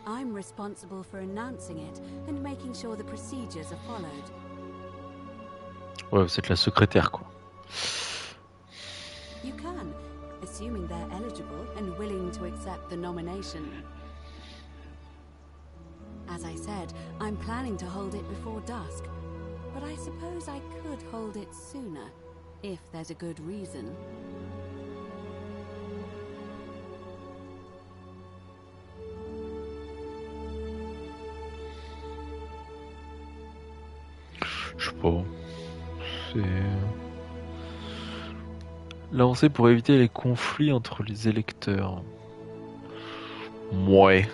I'm responsible for announcing it and making sure the procedures are followed. Ouais, vous êtes la secrétaire, quoi. You can, assuming they're eligible and willing to accept the nomination. As I said, I'm planning to hold it before dusk, but I suppose I could hold it sooner, if there's a good reason. Je sais pas. Lancé pour éviter les conflits entre les électeurs. Mouais.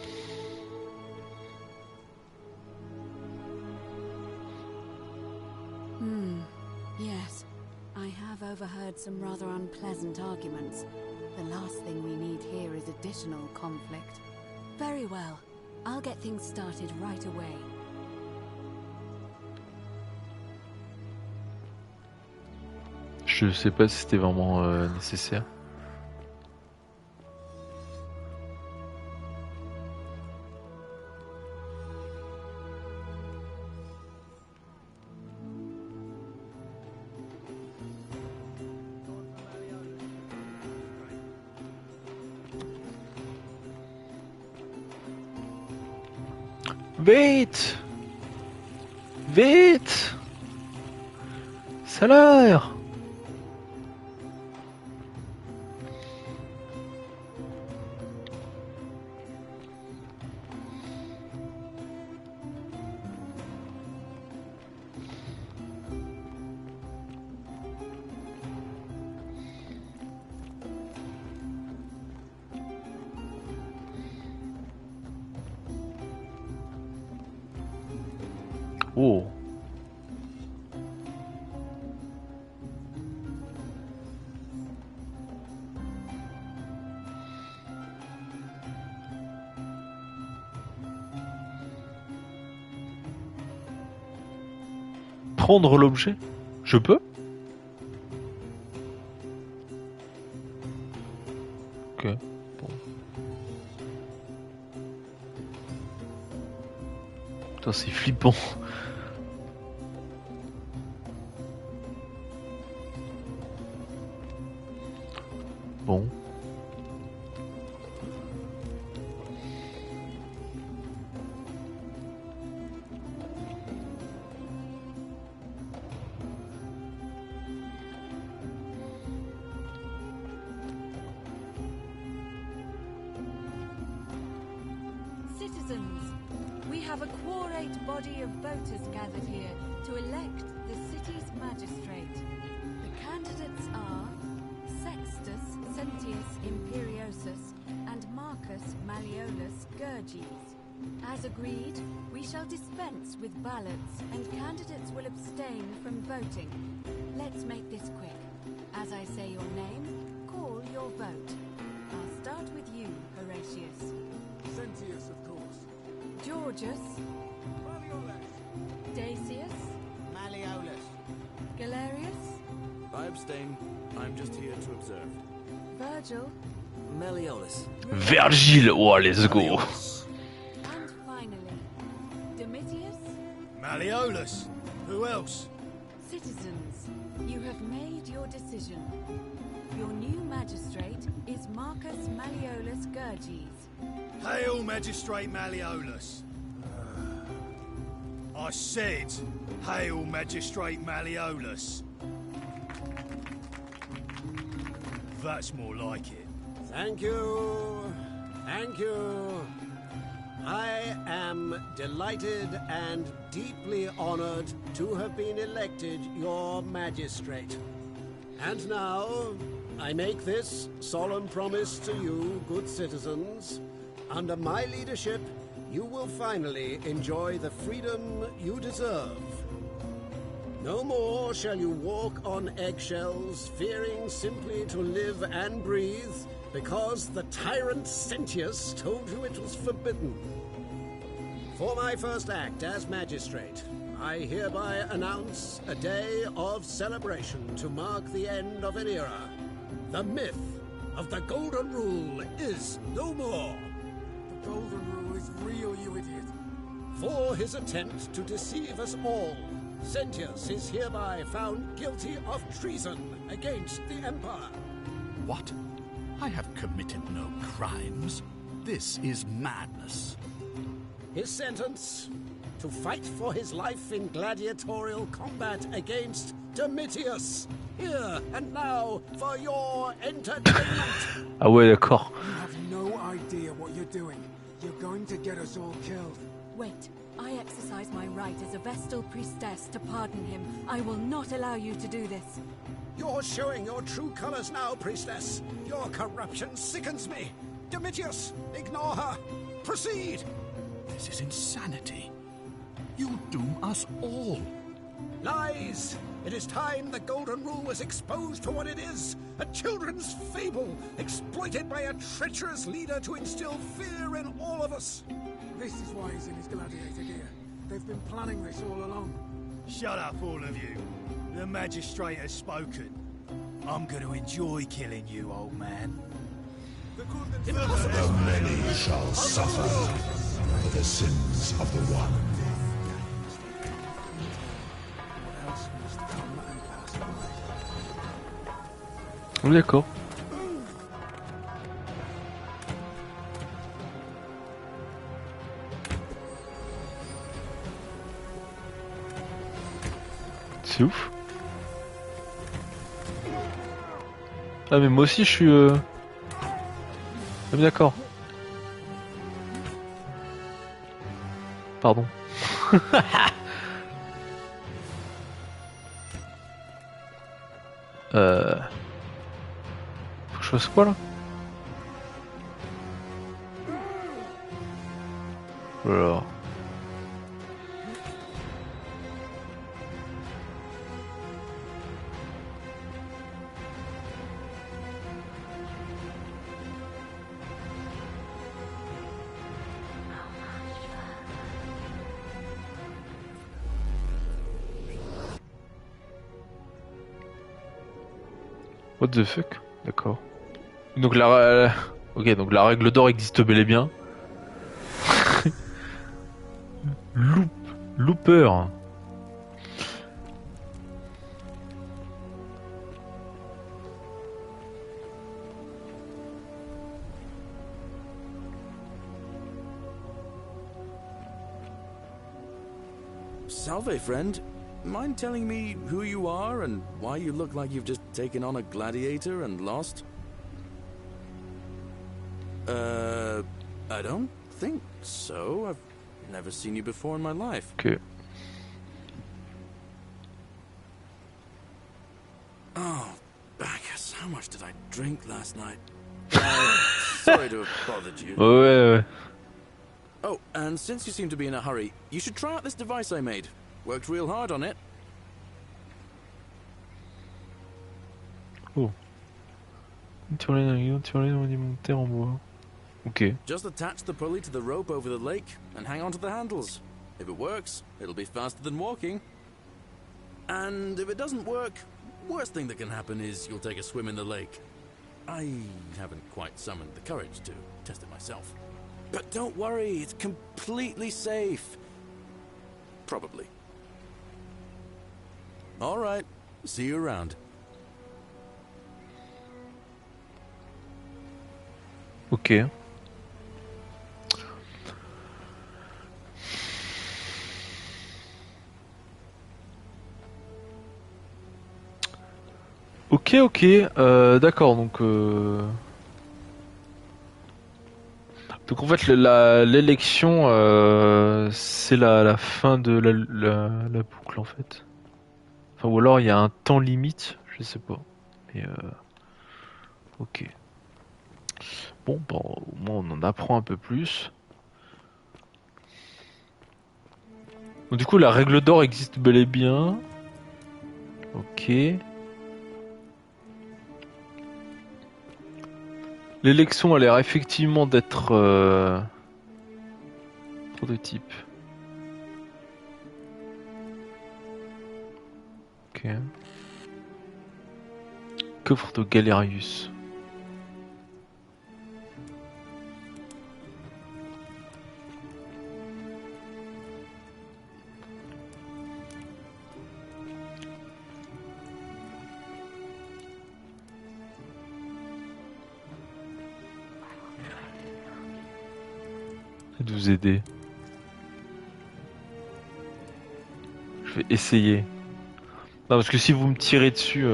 Yes, I have overheard some rather unpleasant arguments. The last thing we need here is additional conflict. Very well. I'll get things started right away. Je sais pas si c'était vraiment nécessaire. Vite! Vite! Salaire! Oh. Prendre l'objet? Je peux? Ok. Bon. Putain, c'est flippant. Bon. Citizens, we have a quorate body of voters gathered here to elect the city's magistrate. The candidates are Sextus Sentius Imperiosus and Marcus Malleolus Gurges. As agreed, we shall dispense with ballots and candidates will abstain from voting. Let's make this quick. As I say your name, call your vote. I'll start with you, Horatius. Sentius, of course. Georgius. Malleolus. Dacius. Malleolus. Galerius. I abstain. I'm just here to observe. Virgil. Malleolus. Virgile, oh, let's go. And finally, Domitius. Malleolus. Who else? Citizens, you have made your decision. Your new magistrate is Marcus Malleolus Gurges. Hail, Magistrate Malleolus. I said, hail, Magistrate Malleolus. That's more like it. Thank you. Thank you. I am delighted and deeply honored to have been elected your magistrate. And now, I make this solemn promise to you, good citizens. Under my leadership, you will finally enjoy the freedom you deserve. No more shall you walk on eggshells, fearing simply to live and breathe, because the tyrant Sentius told you it was forbidden. For my first act as magistrate, I hereby announce a day of celebration to mark the end of an era. The myth of the Golden Rule is no more. The Golden Rule is real, you idiot. For his attempt to deceive us all, Sentius is hereby found guilty of treason against the Empire. What? I have committed no crimes. This is madness. His sentence: to fight for his life in gladiatorial combat against Domitius. Here and now for your entertainment. Ah ouais, d'accord. You have no idea what you're doing. You're going to get us all killed. Wait, I exercise my right as a Vestal priestess to pardon him. I will not allow you to do this. You're showing your true colors now, priestess. Your corruption sickens me. Domitius, ignore her. Proceed. This is insanity. You doom us all. Lies! It is time the Golden Rule was exposed for what it is. A children's fable, exploited by a treacherous leader to instill fear in all of us. This is why he's in his gladiator gear. They've been planning this all along. Shut up, all of you. The magistrate has spoken. I'm going to enjoy killing you, old man. The many shall suffer for the sins of the one. D'accord. C'est ouf. Ah mais moi aussi je suis... Ah mais d'accord. Pardon. Faut que je fasse quoi là? Alors... What the fuck? D'accord. Donc ok, donc la règle d'or existe bel et bien. Looper. Salve, friend. Mind telling me who you are and why you look like you've just taken on a gladiator and lost? I don't think so. I've never seen you before in my life. Okay. Oh, Bacchus, how much did I drink last night? Sorry to have bothered you. Ouais. Oh, and since you seem to be in a hurry, you should try out this device I made. Worked real hard on it. Oh. Monter en bois. Ok. Just attach the pulley to the rope over the lake and hang on to the handles. If it works, it'll be faster than walking. And if it doesn't work, worst thing that can happen is you'll take a swim in the lake. I haven't quite summoned the courage to test it myself. But don't worry, it's completely safe. Probably. All right, see you around. Ok. Ok, d'accord, donc... Donc en fait, l'élection, c'est la fin de la boucle en fait. Enfin, ou alors il y a un temps limite, je sais pas. Mais ok. Bon, au moins on en apprend un peu plus. Donc, du coup, la règle d'or existe bel et bien. Ok. L'élection a l'air effectivement d'être prototype. Ok. Coffre de Galerius. De vous aider. Je vais essayer. Non, parce que si vous me tirez dessus...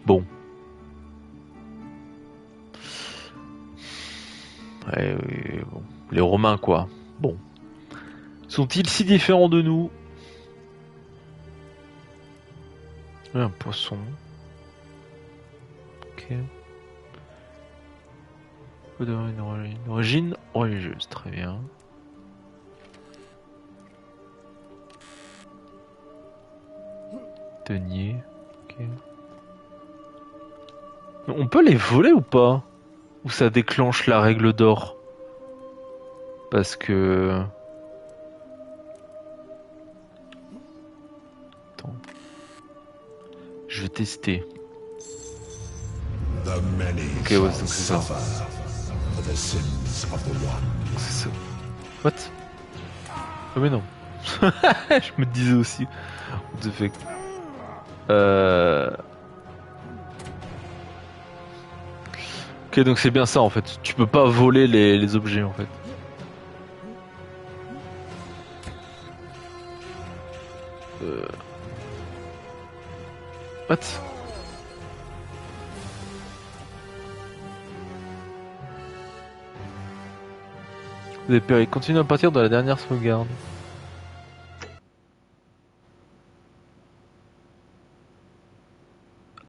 Bon. Ouais, oui, bon. Les Romains, quoi. Bon. Sont-ils si différents de nous? Un poisson. Ok. Une origine religieuse, très bien. Denier. Ok. On peut les voler ou pas? Ou ça déclenche la règle d'or? Parce que... Attends. Je vais tester. Ok, ouais, donc c'est ça. C'est ça. What? Oh mais non. Je me disais aussi. What the fuck. Ok, donc c'est bien ça en fait. Tu peux pas voler les objets en fait. What? Vous avez péri. Continue à partir de la dernière sauvegarde.